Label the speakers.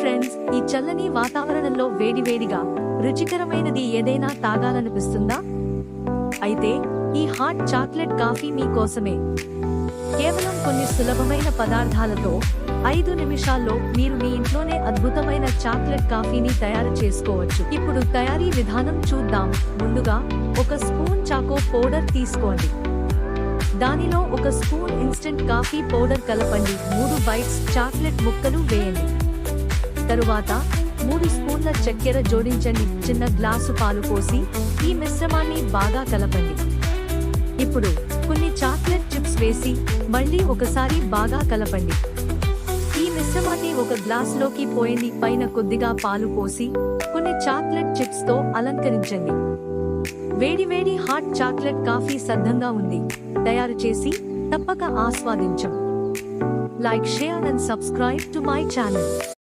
Speaker 1: Friends, ఈ చల్లని వాతావరణంలో వేడివేడిగా రుచికరమైనది ఏదైనా తాగాలనిపిస్తుందా? అయితే ఈ హాట్ చాక్లెట్ కాఫీ మీ కోసమే. కేవలం కొన్ని సులభమైన పదార్థాలతో 5 నిమిషాల్లో మీరు మీ ఇంట్లోనే అద్భుతమైన చాక్లెట్ కాఫీని తయారు చేసుకోవచ్చు. ఇప్పుడు తయారీ విధానం చూద్దాం. ముందుగా ఒక స్పూన్ చాకో పౌడర్ తీసుకోండి. దానిలో ఒక స్పూన్ ఇన్స్టంట్ కాఫీ పౌడర్ కలపండి. 3 బైట్స్ చాక్లెట్ ముక్కలు వేయండి. తరువాత 3 స్పూన్ల చక్కెర జోడించండి. చిన్న గ్లాసు పాలు పోసి ఈ మిశ్రమాన్ని బాగా కలపండి. ఇప్పుడు కొన్ని చాక్లెట్ చిప్స్ వేసి మళ్ళీ ఒకసారి బాగా కలపండి. ఈ మిశ్రమాన్ని ఒక గ్లాసులోకి పోయండి. పైన కొద్దిగా పాలు పోసి కొన్ని చాక్లెట్ చిప్స్ తో అలంకరించండి. వేడివేడి హాట్ చాక్లెట్ కాఫీ సిద్ధంగా ఉంది. తయారు చేసి తప్పక ఆస్వాదించం. Like, share and subscribe to my channel.